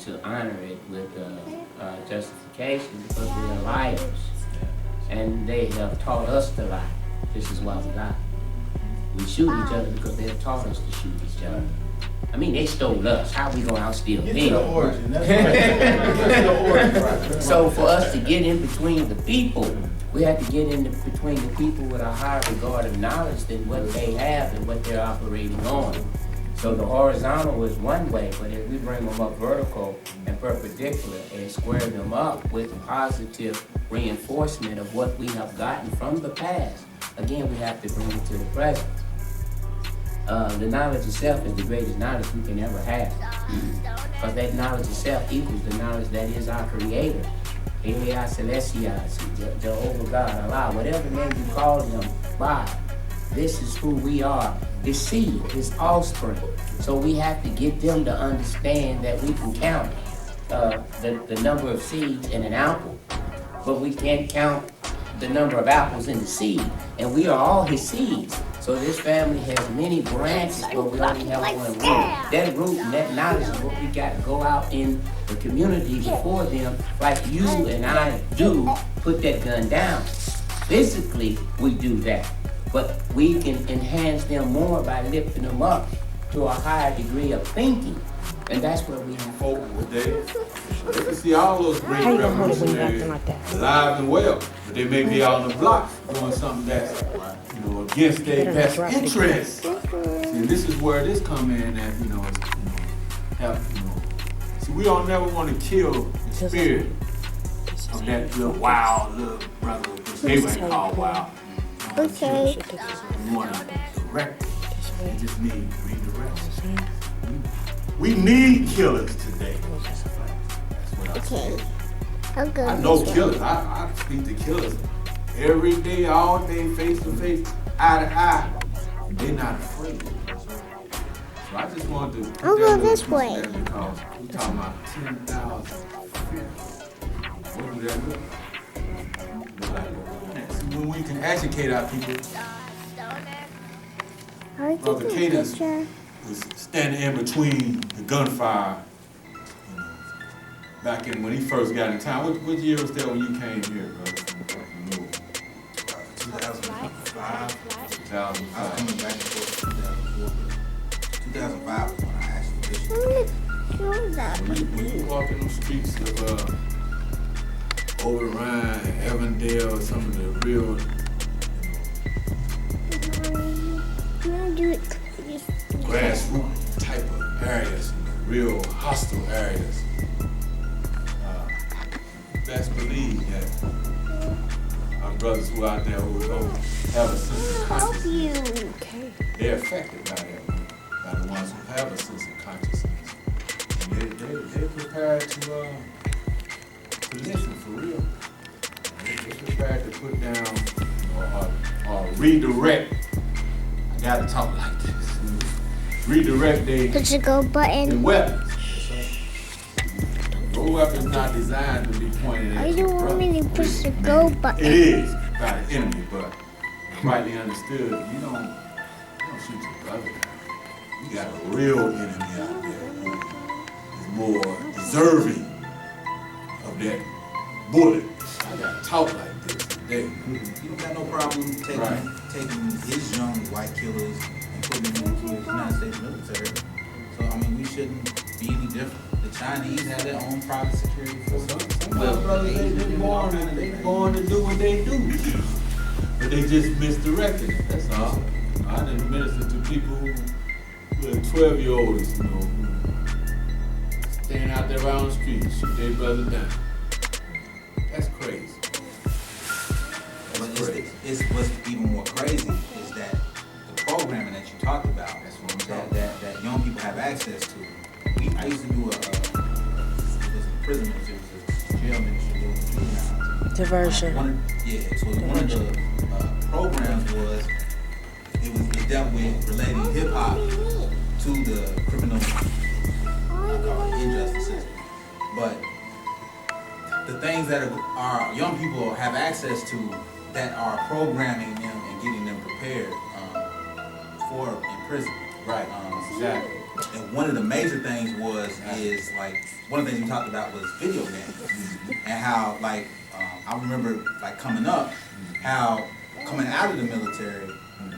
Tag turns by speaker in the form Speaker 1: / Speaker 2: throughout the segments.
Speaker 1: to honor it with justification because we are liars. And they have taught us to lie. This is why we lie. We shoot each other because they have taught us to shoot each other. I mean, they stole us. How we gonna outsteal them?
Speaker 2: Get to the origin. That's right. Get to the origin, right?
Speaker 1: So for us to get in between the people, we have to get in between the people with a higher regard of knowledge than what they have and what they're operating on. So the horizontal is one way, but if we bring them up vertical and perpendicular and square them up with positive reinforcement of what we have gotten from the past, again, we have to bring it to the present. The knowledge itself is the greatest knowledge we can ever have. Because that knowledge itself equals the knowledge that is our creator. Elia Celestias, Jehovah God, Allah, whatever name you call him by. This is who we are. His seed, his offspring. So we have to get them to understand that we can count the number of seeds in an apple, but we can't count the number of apples in the seed. And we are all his seeds. So this family has many branches, but we only have one root. That root and that knowledge is what we got to go out in the community before them, like you and I do, put that gun down. Physically, we do that. But we can enhance them more by lifting them up to a higher degree of thinking. And that's where we have
Speaker 3: folk today. They can see all those great revolutionaries alive and well, but they may be out on the block doing something that's, against their best interests. See, this is where this come in at, see, we don't never want to kill the spirit of that little wild little brother, which they might call wild.
Speaker 4: Okay.
Speaker 3: We want to direct it. We just need redirection. We need killers today. That's what I say. I know killers. I speak to killers every day, all day, face to face, eye to eye. They're not afraid. So I just wanted to.
Speaker 4: I'll go this way.
Speaker 3: Because we're talking about 10,000 feet. What do that look like? See, when we can educate our people, Brother Cadence was standing in between the gunfire. Back in when he first got in town. What year was that when you came here, brother?
Speaker 5: 2005.
Speaker 3: 2005.
Speaker 5: I was coming back and forth to 2004. 2005 was when I actually
Speaker 3: When you walk in the streets of over Rhine, Evandale, some of the real grassroots type of areas, real hostile areas, best believe that our brothers who out there who don't have a sense of consciousness, they're affected by the ones who have a sense of consciousness. And they're prepared to listen for real. They're prepared to put down or redirect. I gotta talk like this. Redirect
Speaker 4: Push the go button.
Speaker 3: weapons. No weapon's not designed to be pointed
Speaker 4: Why
Speaker 3: at
Speaker 4: do you
Speaker 3: your
Speaker 4: want
Speaker 3: brother.
Speaker 4: me to push the go button?
Speaker 3: It is by the enemy, but rightly understood, you don't shoot your brother. You got a real enemy out there who is more deserving of that bullet. I gotta talk like this today.
Speaker 5: You don't got no problem taking his young white killers and putting them into the United States military. So, I mean, we shouldn't be any different. The Chinese have their own private security force.
Speaker 3: Some brothers, they born to do what they do. But they just misdirected it, that's all. I done ministered to people who were 12-year-olds, who stand out there around the street and shoot their brother down. That's crazy.
Speaker 5: But it's what's even more crazy is that the programming that you talked about,
Speaker 3: That's what I'm talking
Speaker 5: that young people have access to. I used to do a prison ministry, it was a jail ministry doing juveniles.
Speaker 6: Diversion.
Speaker 5: So one of the programs was it dealt with relating hip hop to the criminal injustice system. But the things that our young people have access to that are programming them and getting them prepared for in prison.
Speaker 3: Right, exactly.
Speaker 5: And one of the major things is like, one of the things we talked about was video games. And how, like, I remember, like, coming up, how coming out of the military,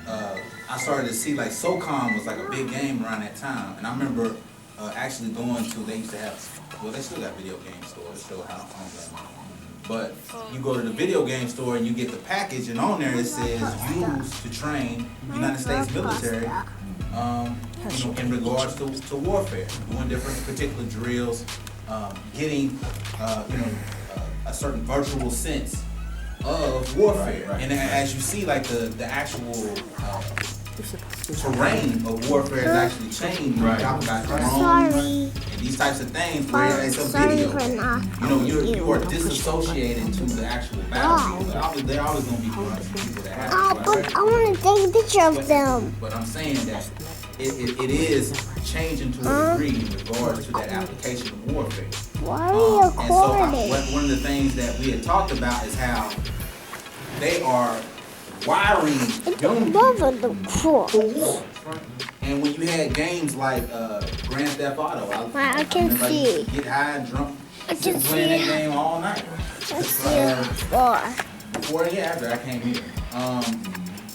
Speaker 5: I started to see, like, SOCOM was like a big game around that time. And I remember actually going to, they used to have, well, they still got video game stores, still have them. But you go to the video game store and you get the package, and on there it says used to train United States military, in regards to warfare, doing different particular drills, getting, a certain virtual sense of warfare. And as you see, like the actual terrain of warfare has actually changed. We talk about drones and these types of things where it's a video. You are disassociated to the actual battlefield. There always going to be people that have
Speaker 4: but I want to take a picture of them.
Speaker 5: But I'm saying that it is changing to a degree in regards to that application of warfare.
Speaker 4: Why are you recording?
Speaker 5: And so one of the things that we had talked about is how they are wiring young people for war. And when you had games like Grand Theft Auto,
Speaker 4: I can see.
Speaker 5: You get high and drunk,
Speaker 4: I can
Speaker 5: playing that
Speaker 4: see.
Speaker 5: game all night.
Speaker 4: I see.
Speaker 5: Before and after I came here.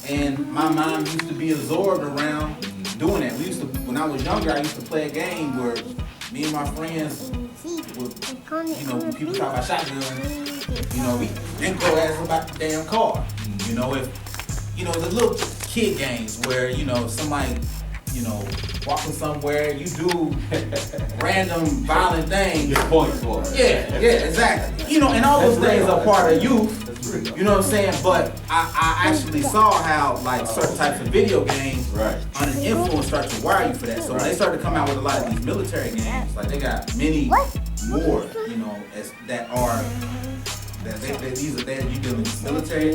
Speaker 5: And my mom used to be absorbed around doing that. We used to, when I was younger, I used to play a game where me and my friends would, when people talk about shotguns, we didn't go ask about the damn car. The little kid games where, somebody, walking somewhere, you do random violent things.
Speaker 3: Get points for it.
Speaker 5: Yeah, exactly. And all those things are part of youth. You know what I'm saying? But I actually saw how, like, certain types of video games under the influence start to wire you for that. So when they started to come out with a lot of these military games, like, they got many more, you're dealing with military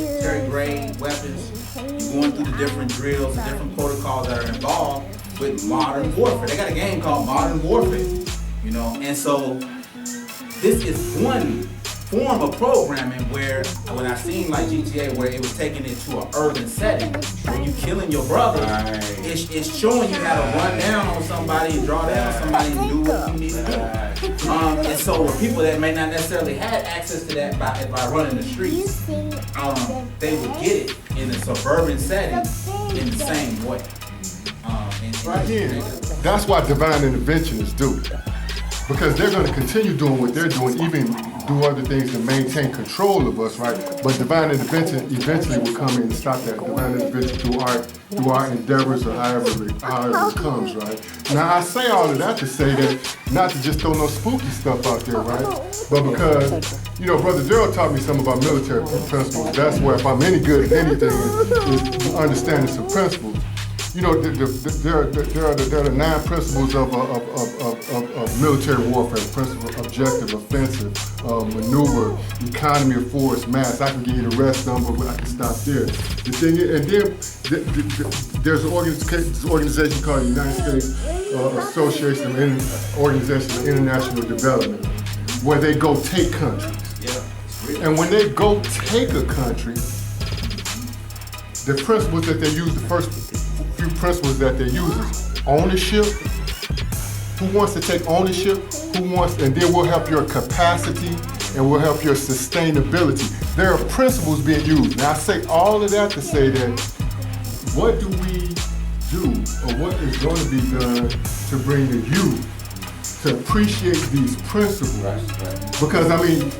Speaker 5: grade weapons. You're going through the different drills, the different protocols that are involved with modern warfare. They got a game called Modern Warfare, and so this is one form of programming where, when I seen like GTA, where it was taking it to an urban setting, where you killing your brothers, it's showing you how to run down on somebody and draw down somebody and do what you need to do. And so for people that may not necessarily have access to that by running the streets, they would get it in a suburban setting in the same way.
Speaker 2: That's why divine interventionists do. Because they're going to continue doing what they're doing, even do other things to maintain control of us, right? But divine intervention eventually will come in and stop that divine intervention through our endeavors, or however it comes, right? Now I say all of that to say that, not to just throw no spooky stuff out there, right? But because, Brother Gerald taught me something about military principles. That's where, if I'm any good at anything, is understanding some principles. There are the 9 principles of military warfare: principle, objective, offensive, maneuver, economy of force, mass. I can give you the rest of them, but I can stop there. The thing is, and then there's an organization called the United States Association of Organizations of International Development, where they go take countries. And when they go take a country, the principles that they use, the first few principles that they use is ownership. Who wants to take ownership? And then we'll help your capacity and we'll help your sustainability. There are principles being used. Now I say all of that to say that, what do we do, or what is going to be done to bring the youth to appreciate these principles? Because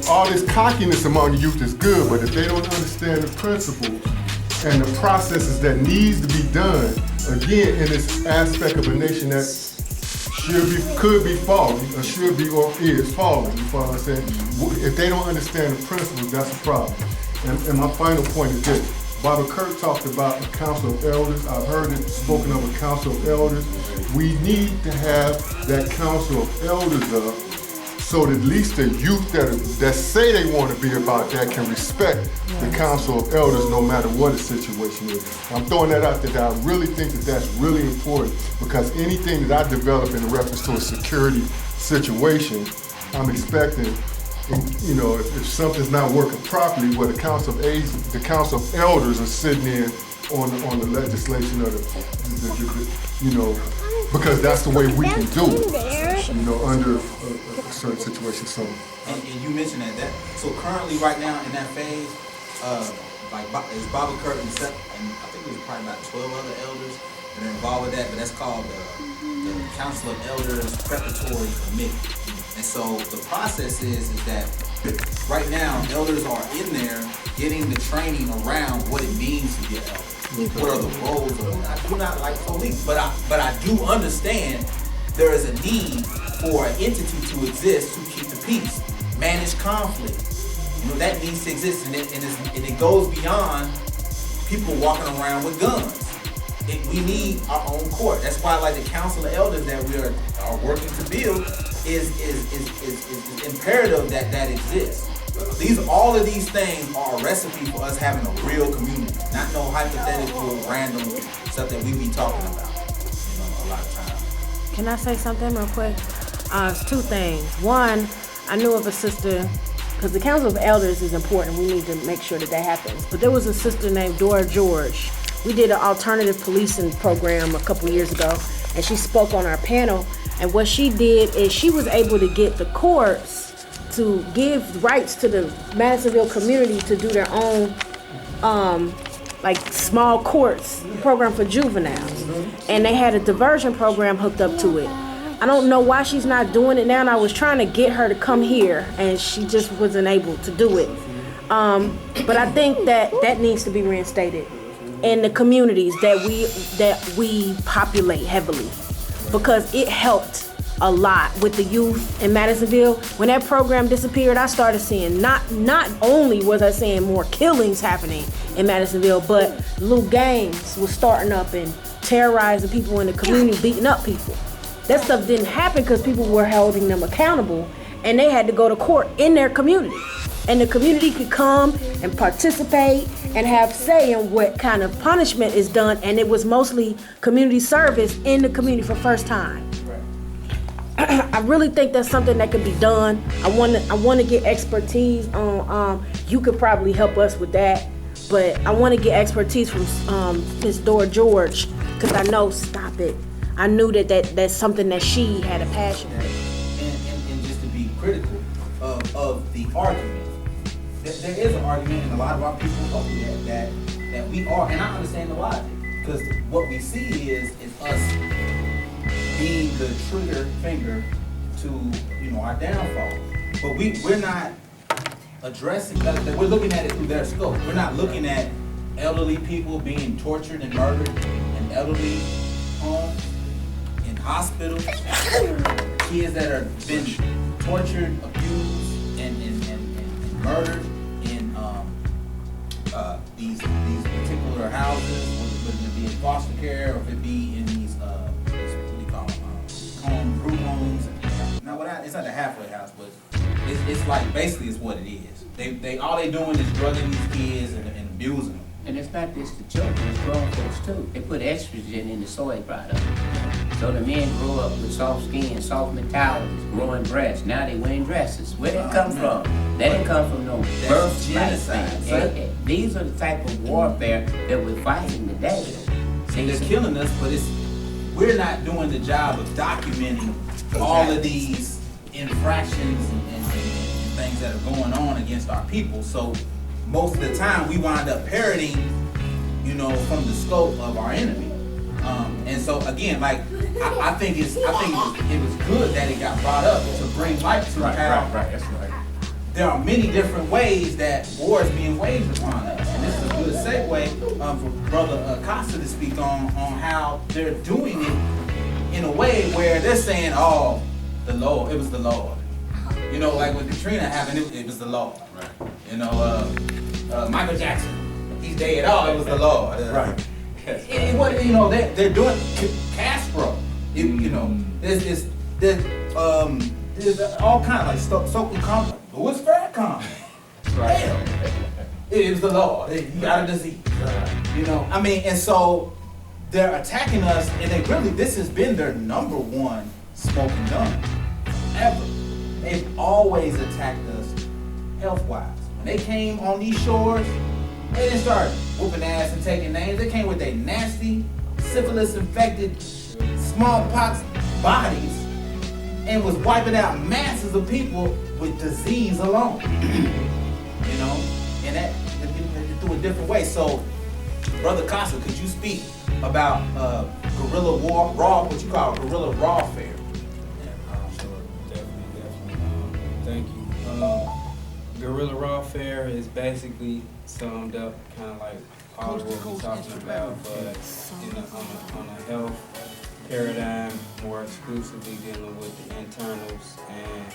Speaker 2: all this cockiness among the youth is good, but if they don't understand the principles and the processes that needs to be done, again, in this aspect of a nation that could be falling, or should be, or is falling, you follow what I'm saying? If they don't understand the principles, that's a problem. And my final point is this. Bobby Kirk talked about a council of elders. I've heard it spoken of a council of elders. We need to have that council of elders up, so that at least the youth that say they want to be about that can respect the council of elders no matter what the situation is. I'm throwing that out there that I really think that that's really important, because anything that I develop in reference to a security situation, I'm expecting, if something's not working properly, where the council of elders are sitting in on the legislation of because that's the way we can do
Speaker 4: in
Speaker 2: it,
Speaker 4: there.
Speaker 2: you know, under a certain situation. So,
Speaker 5: And you mentioned that. So currently, right now in that phase, like is Bobby Curtin set, and I think there's probably about 12 other elders that are involved with that, but that's called the Council of Elders Preparatory Committee. And so the process is that right now elders are in there getting the training around what it means to be an elder. What are the roles of it? I do not like police, but I do understand there is a need for an entity to exist to keep the peace, manage conflict. You know, that needs to exist, and it goes beyond people walking around with guns. We need our own court. That's why, like, the Council of Elders that we are working to build is imperative that exists. All of these things are a recipe for us having a real community, not no hypothetical, random stuff that we be talking about. You know, a lot of times.
Speaker 6: Can I say something real quick? It's two things. One, I knew of a sister, because the Council of Elders is important. We need to make sure that happens. But there was a sister named Dora George. We did an alternative policing program a couple years ago, and she spoke on our panel. And what she did is she was able to get the courts to give rights to the Madisonville community to do their own, like, small courts program for juveniles. And they had a diversion program hooked up to it. I don't know why she's not doing it now, and I was trying to get her to come here, and she just wasn't able to do it. But I think that needs to be reinstated in the communities that we populate heavily, because it helped a lot with the youth in Madisonville. When that program disappeared, I started seeing not only was I seeing more killings happening in Madisonville, but little gangs was starting up and terrorizing people in the community, beating up people. That stuff didn't happen because people were holding them accountable, and they had to go to court in their community. And the community could come and participate and have say in what kind of punishment is done, and it was mostly community service in the community for first time. I really think that's something that could be done. I want to get expertise on. You could probably help us with that, but I want to get expertise from Miss Dora George, because I know. Stop it. I knew that's something that she had a passion for.
Speaker 5: And just to be critical of the argument, there is an argument, and a lot of our people go through that we are, and I understand the logic, because what we see is us being the trigger finger to, you know, our downfall. But we're not addressing that. We're looking at it through their scope. We're not looking at elderly people being tortured and murdered in elderly homes, in hospitals, kids that are been tortured, abused, and murdered in these particular houses, whether it be in foster care or if it be in these group homes. Now, it's not a halfway house, but it's like basically it's what it is. They all they doing is drugging these kids and abusing them.
Speaker 1: And it's not just the children, it's grown folks too. They put estrogen in the soy product. So the men grow up with soft skin, soft mentalities, growing breasts. Now they wearing dresses. Where did it come from? That didn't come from no birth genocide. These are the type of warfare that we're fighting today. See,
Speaker 5: they're killing us, but we're not doing the job of documenting all of these infractions and things that are going on against our people. So most of the time we wind up parroting, you know, from the scope of our enemy. And so again, like I think it was good that it got brought up to bring light to how
Speaker 3: That's right.
Speaker 5: there are many different ways that war is being waged upon us. And this is a good segue for Brother Costa to speak on how they're doing it in a way where they're saying, oh, the Lord, it was the Lord. You know, like when Katrina happened, it was the Lord.
Speaker 3: Right.
Speaker 5: You know, Michael Jackson, he's dead. Oh, it was the Lord.
Speaker 3: Right.
Speaker 5: It wasn't, you know, they're doing Castro. You know, there's all kind of like Stokely Compton. Louis Farrakhan.
Speaker 3: Right.
Speaker 5: Hell, it was the Lord. He got a disease. You know, I mean, and so they're attacking us, and this has been their number one smoking gun ever. They've always attacked us health-wise. When they came on these shores, they didn't start whooping ass and taking names. They came with their nasty, syphilis-infected smallpox bodies and was wiping out masses of people with disease alone. You know, and that through a different way. So, Brother Costa, could you speak about guerrilla what you call guerrilla warfare?
Speaker 7: Sure, definitely. Thank you. Guerrilla warfare is basically summed up kind of like all of what we're talking about, but on a health paradigm, more exclusively dealing with the internals and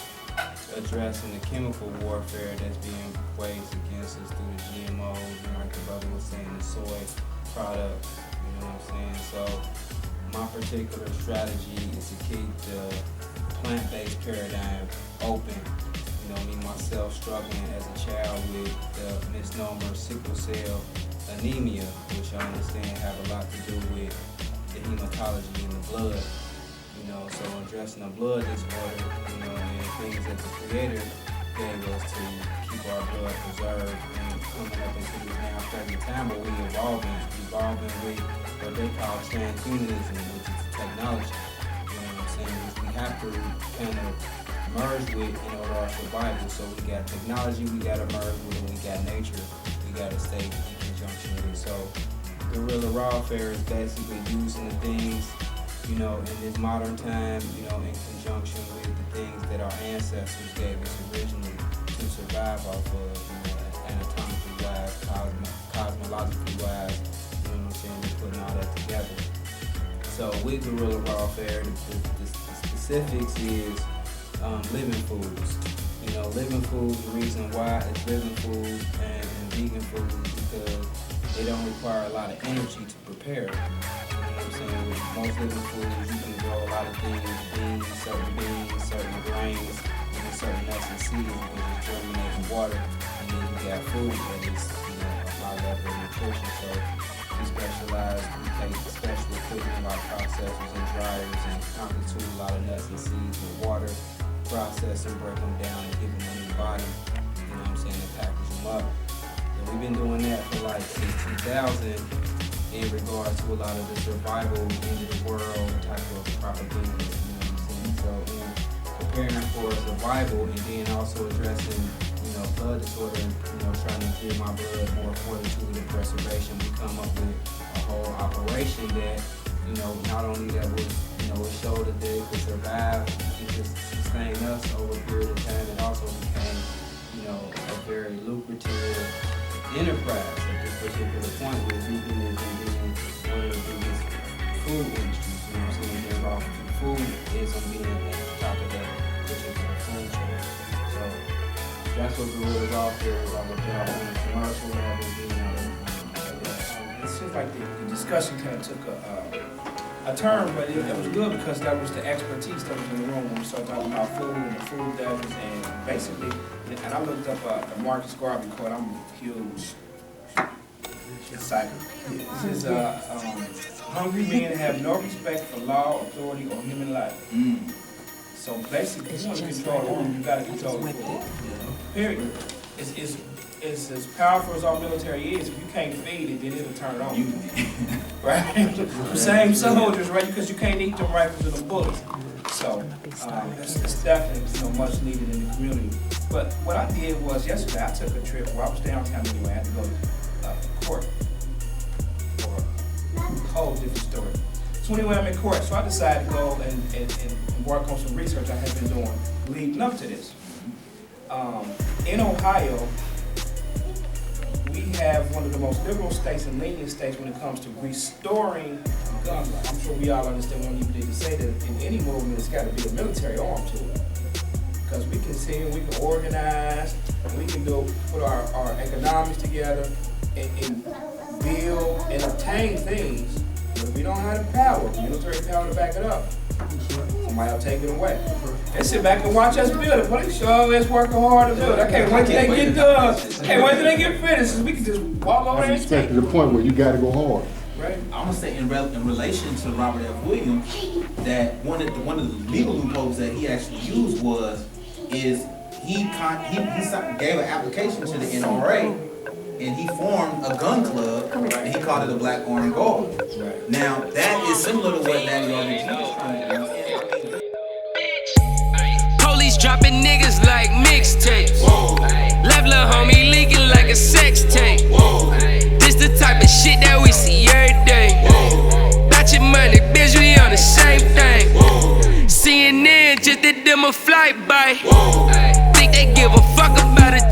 Speaker 7: addressing the chemical warfare that's being waged against us through the GMOs, and like the brother was saying, the soy products, you know what I'm saying? So my particular strategy is to keep the plant-based paradigm open. You know, me myself struggling as a child with the misnomer sickle cell anemia, which I understand have a lot to do with the hematology in the blood. You know, so addressing a blood disorder, you know, and things that the Creator gave us to keep our blood preserved, and coming up into this now present time where we're evolving with what they call transhumanism, which is technology. You know what I'm saying? Which we have to kind of merge with in order our survival. So we got technology, we got to merge with it, we got nature, we got to stay in conjunction with it. So guerrilla warfare is basically using the things, you know, in this modern time, you know, in conjunction with the things that our ancestors gave us originally to survive off of, you know, anatomically wise, cosmologically wise, you know what I'm saying, we're putting all that together. So with guerrilla warfare, the specifics is living foods. You know, living foods, the reason why it's living foods and vegan foods is because they don't require a lot of energy to prepare. You know what I'm saying? With most living foods, you can grow a lot of things, certain grains, even certain nuts and seeds, you can just germinate in water, and then you got food that is, you know, a high level of nutrition. So we take special equipment like processors and dryers and constitute a lot of nuts and seeds with water, process and break them down and give them a new body, you know what I'm saying, and package them up. And we've been doing that for like since 2000 in regards to a lot of the survival end of the world type of propaganda, you know what I'm saying? So in preparing for survival and then also addressing, you know, blood disorder and, you know, trying to give my blood more fortitude and preservation, we come up with a whole operation that, you know, not only that would, you know, it showed that they could survive, it just sustain us over a period of time. It also became, you know, a very lucrative enterprise at this particular point with veganism being one of the biggest food industries, you know what I'm saying? They're off foodism being at the top of that particular food chain. So that's what guerrilla warfare is all about. On the commercial level, being out of
Speaker 8: It seems like the discussion kind of took a turn, but it was good because that was the expertise that was in the room when we started talking about food and the food deserts, and basically, and I looked up the Marcus Garvey quote. I'm a huge disciple. It says, hungry men have no respect for law, authority, or human life. So basically, if you want to control the room, you got to control the food. Period. It's as powerful as our military is. If you can't feed it, then it'll turn on. Right? The same soldiers, right? Because you can't eat them rifles and the bullets. So it's definitely so much needed in the community. But what I did was yesterday I took a trip. Well, I was downtown anyway. I had to go to court for a whole different story. So anyway, I'm in court. So I decided to go and work on some research I had been doing leading up to this. In Ohio, we have one of the most liberal states and lenient states when it comes to restoring gun rights. I'm sure we all understand, we don't even need to say that in any movement it's got to be a military arm to it. Because we can see, we can organize, and we can put our economics together and build and obtain things. But if we don't have the power, the military power to back it up, somebody will take it away. They sit back and watch us build it. Police show is working hard to build. I can't wait till they get done. Can't wait till they get finished. So we can just walk over there and
Speaker 2: That's to the point where you got to go hard.
Speaker 8: Right.
Speaker 5: I'm gonna say in relation to Robert F. Williams, that one of the legal loopholes that he actually used he gave an application to the NRA and he formed a gun club, and he called it a Black Armed Guard. Now, that is similar to what NatiRBG is trying to do.
Speaker 9: Police dropping niggas like mixtapes. Left lil' homie leaking like a sex tape. This the type of shit that we see every day. About your money, bitch, we on the same thing. CNN just did them a flight by. Think they give a fuck about a